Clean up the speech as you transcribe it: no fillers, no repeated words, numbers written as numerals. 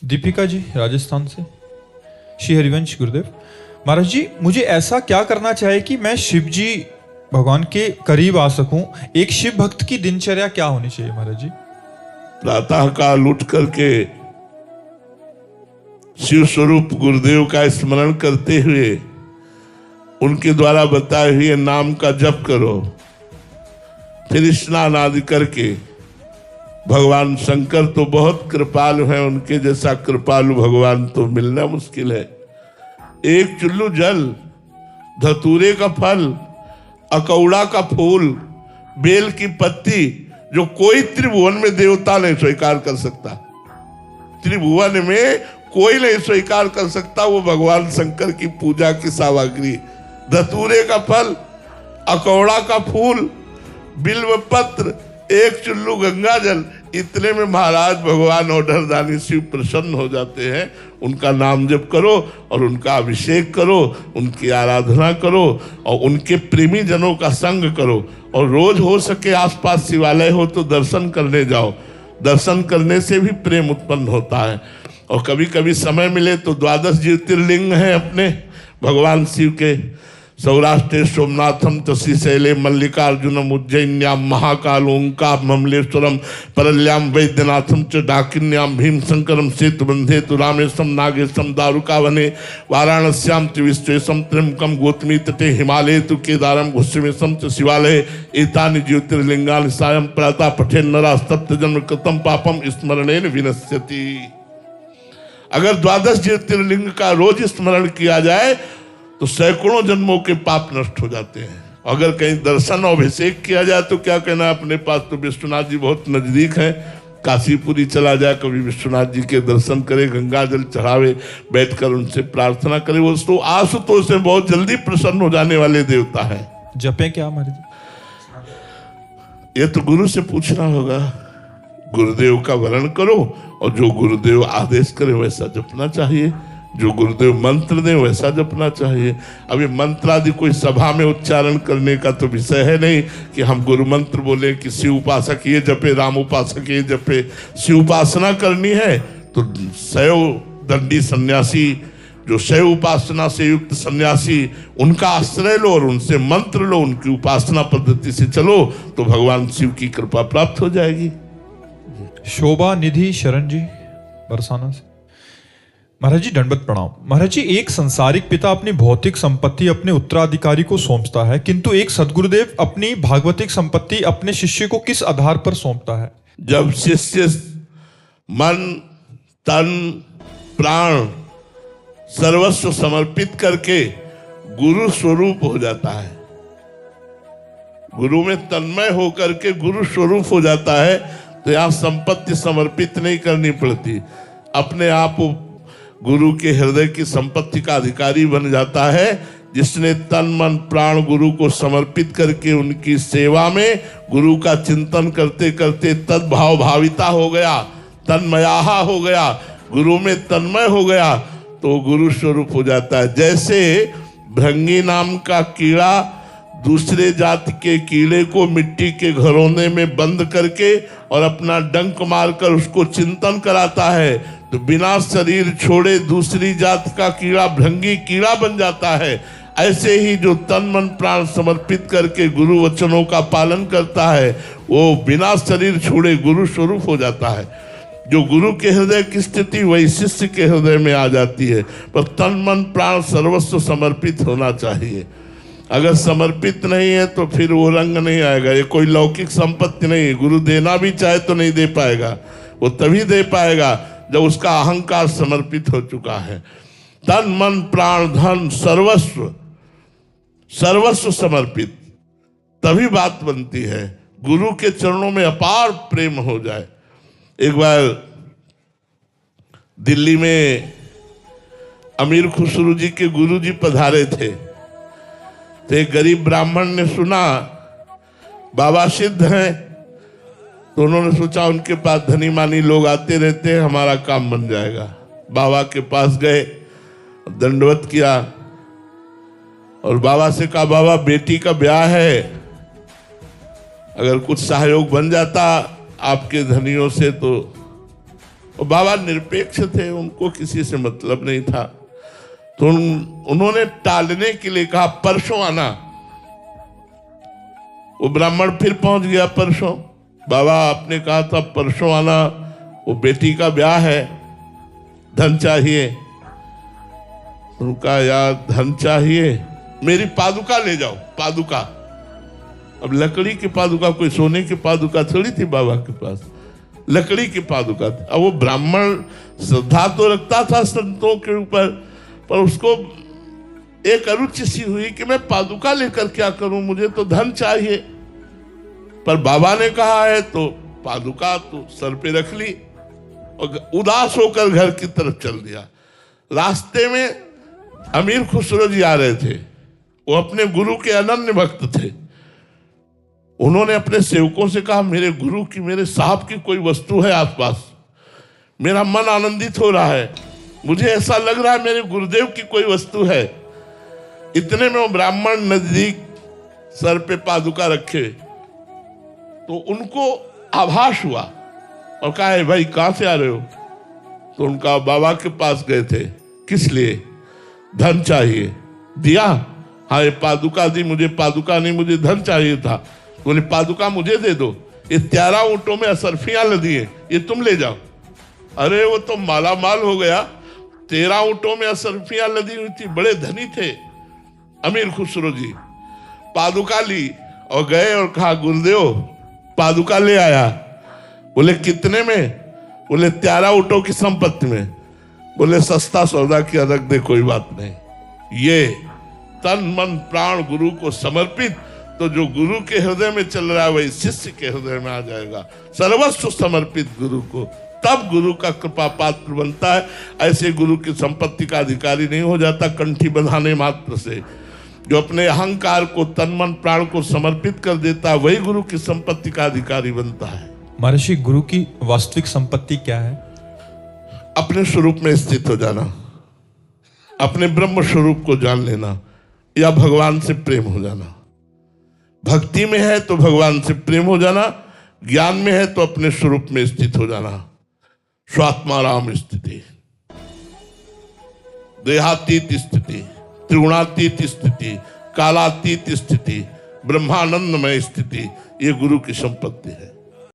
दीपिका जी राजस्थान से। श्री हरिवंश गुरुदेव महाराज जी, मुझे ऐसा क्या करना चाहिए कि मैं शिव जी भगवान के करीब आ सकूं? एक शिव भक्त की दिनचर्या क्या होनी चाहिए महाराज जी? प्रातः काल उठ करके शिव स्वरूप गुरुदेव का स्मरण करते हुए उनके द्वारा बताए हुए नाम का जप करो। फिर स्नान आदि करके, भगवान शंकर तो बहुत कृपालु हैं, उनके जैसा कृपालु भगवान तो मिलना मुश्किल है। एक चुल्लू जल, धतूरे का फल, अकौड़ा का फूल, बेल की पत्ती, जो कोई त्रिभुवन में देवता नहीं स्वीकार कर सकता, त्रिभुवन में कोई नहीं स्वीकार कर सकता, वो भगवान शंकर की पूजा की सामग्री। धतूरे का फल, अकौड़ा का फूल, बिल्व पत्र, एक चुल्लू गंगा जल, इतने में महाराज भगवान ओढ़रदानी शिव प्रसन्न हो जाते हैं। उनका नाम जप करो और उनका अभिषेक करो, उनकी आराधना करो और उनके प्रेमी जनों का संग करो। और रोज हो सके आसपास शिवालय हो तो दर्शन करने जाओ, दर्शन करने से भी प्रेम उत्पन्न होता है। और कभी कभी समय मिले तो 12 ज्योतिर्लिंग हैं अपने भगवान शिव के। सौराष्ट्र सोमनाथम च श्रीशैले मल्लिकार्जुनम उज्जैन्याम महाकाल ओंकार ममलेश्वरम परल्याम वैद्यनाथम च डाकिन्याम भीमशंकरम सेतुबंधे तु रामेशम नागेशम दारुकावने वाराणस्याम च विश्वेशम त्र्यंबकम गौतमी तटे हिमालय तु केदारम घुस्मेशम च शिवालय एतानि ज्योतिर्लिंगानि सायं प्रातः पठेन नरा सप्तजन्म कृतं पापम स्मरणेन विनश्यति। अगर 12 ज्योतिर्लिंग का रोज स्मरण किया जाए तो सैकड़ों जन्मों के पाप नष्ट हो जाते हैं। अगर कहीं दर्शन और अभिषेक किया जाए तो क्या कहना, अपने पास तो विश्वनाथ जी बहुत नजदीक हैं, काशीपुरी चला जाए, कभी विश्वनाथ जी के दर्शन करे, गंगा जल चढ़ावे, बैठकर उनसे प्रार्थना करे। वो तो आशुतोष से बहुत जल्दी प्रसन्न हो जाने वाले देवता है। जपे क्या महाराज जी? ये तो गुरु से पूछना होगा। गुरुदेव का वर्ण करो और जो गुरुदेव आदेश करे वैसा जपना चाहिए, जो गुरुदेव मंत्र दें वैसा जपना चाहिए। अभी मंत्र आदि कोई सभा में उच्चारण करने का तो विषय है नहीं कि हम गुरु मंत्र बोले कि शिव उपासक ये जपे, राम उपासक ये जपे। शिव उपासना करनी है तो शैव दंडी सन्यासी, जो शैव उपासना से युक्त सन्यासी, उनका आश्रय लो और उनसे मंत्र लो, उनकी उपासना पद्धति से चलो तो भगवान शिव की कृपा प्राप्त हो जाएगी। शोभा निधि शरण जी बरसाना से। महाराज जी दंडवत प्रणाम। महाराज जी, एक संसारिक पिता अपनी भौतिक संपत्ति अपने उत्तराधिकारी को सौंपता है, किंतु एक सद्गुरुदेव अपनी भागवतिक संपत्ति अपने शिष्य को किस आधार पर सौंपता है? जब शिष्य मन तन प्राण सर्वस्व समर्पित करके गुरु स्वरूप हो जाता है, गुरु में तन्मय होकर के गुरु स्वरूप हो जाता है, तो यहाँ संपत्ति समर्पित नहीं करनी पड़ती, अपने आप गुरु के हृदय की संपत्ति का अधिकारी बन जाता है। जिसने तन मन प्राण गुरु को समर्पित करके उनकी सेवा में गुरु का चिंतन करते करते तद्भाव भाविता हो गया, तन्मयाहा हो गया, गुरु में तन्मय हो गया, तो गुरु स्वरूप हो जाता है। जैसे भृंगी नाम का कीड़ा दूसरे जाति के कीड़े को मिट्टी के घरौंदे में बंद करके और अपना डंक मारकर उसको चिंतन कराता है, तो बिना शरीर छोड़े दूसरी जात का कीड़ा भृंगी कीड़ा बन जाता है। ऐसे ही जो तन मन प्राण समर्पित करके गुरु वचनों का पालन करता है वो बिना शरीर छोड़े गुरु स्वरूप हो जाता है। जो गुरु के हृदय की स्थिति वही शिष्य के हृदय में आ जाती है, पर तन मन प्राण सर्वस्व समर्पित होना चाहिए। अगर समर्पित नहीं है तो फिर वो रंग नहीं आएगा। ये कोई लौकिक संपत्ति नहीं है, गुरु देना भी चाहे तो नहीं दे पाएगा, वो तभी दे पाएगा जब उसका अहंकार समर्पित हो चुका है। तन मन प्राण धन सर्वस्व सर्वस्व समर्पित, तभी बात बनती है। गुरु के चरणों में अपार प्रेम हो जाए। एक बार दिल्ली में अमीर खुसरू जी के गुरु जी पधारे थे, तो एक गरीब ब्राह्मण ने सुना बाबा सिद्ध हैं, तो उन्होंने सोचा उनके पास धनी मानी लोग आते रहते हैं, हमारा काम बन जाएगा। बाबा के पास गए, दंडवत किया और बाबा से कहा, बाबा बेटी का ब्याह है, अगर कुछ सहयोग बन जाता आपके धनियों से तो और बाबा निरपेक्ष थे, उनको किसी से मतलब नहीं था। तो उन्होंने टालने के लिए कहा परसों आना। वो ब्राह्मण फिर पहुंच गया परसों। बाबा आपने कहा था परसों आना, वो बेटी का ब्याह है, धन चाहिए। उनका यार धन चाहिए, मेरी पादुका ले जाओ। पादुका, अब लकड़ी की पादुका, कोई सोने की पादुका थोड़ी थी बाबा के पास, लकड़ी की पादुका थी। अब वो ब्राह्मण श्रद्धा तो रखता था संतों के ऊपर, पर उसको एक अरुचि सी हुई कि मैं पादुका लेकर क्या करूं, मुझे तो धन चाहिए। पर बाबा ने कहा है तो पादुका तो सर पे रख ली और उदास होकर घर की तरफ चल दिया। रास्ते में अमीर खुसरो जी आ रहे थे, वो अपने गुरु के अनन्य भक्त थे। उन्होंने अपने सेवकों से कहा मेरे गुरु की, मेरे साहब की कोई वस्तु है आसपास, मेरा मन आनंदित हो रहा है, मुझे ऐसा लग रहा है मेरे गुरुदेव की कोई वस्तु है। इतने में वो ब्राह्मण नजदीक सर पे पादुका रखे तो उनको आभास हुआ और कहा है भाई कहां से आ रहे हो? तो उनका बाबा के पास गए थे। किस लिए? धन चाहिए। दिया? हाँ, ये पादुका दी मुझे। पादुका नहीं, मुझे धन चाहिए था। बोले पादुका मुझे दे दो, ये 13 ऊंटों में असरफियां लदी है, ये तुम ले जाओ। अरे वो तो माला माल हो गया, 13 ऊंटों में असरफियां लदी हुई थी, बड़े धनी थे अमीर खुसरो जी। पादुका ली और गए और कहा गुरुदेव पादुका ले आया। बोले कितने में? बोले 13 ऊंटों की संपत्ति में। बोले सस्ता सौदा किया, रख दे, कोई बात नहीं। ये तन मन प्राण गुरु को समर्पित, तो जो गुरु के हृदय में चल रहा है वही शिष्य के हृदय में आ जाएगा। सर्वस्व समर्पित गुरु को, तब गुरु का कृपा पात्र बनता है। ऐसे गुरु की संपत्ति का अधिकारी नहीं हो जाता कंठी बंधाने मात्र से। जो अपने अहंकार को, तन मन प्राण को समर्पित कर देता है, वही गुरु की संपत्ति का अधिकारी बनता है। महर्षि, गुरु की वास्तविक संपत्ति क्या है? अपने स्वरूप में स्थित हो जाना, अपने ब्रह्म स्वरूप को जान लेना, या भगवान से प्रेम हो जाना। भक्ति में है तो भगवान से प्रेम हो जाना, ज्ञान में है तो अपने स्वरूप में स्थित हो जाना। स्वात्माराम स्थिति, देहातीत स्थिति, त्रिगुणातीत स्थिति, कालातीत स्थिति, ब्रह्मानंदमय स्थिति, ये गुरु की संपत्ति है।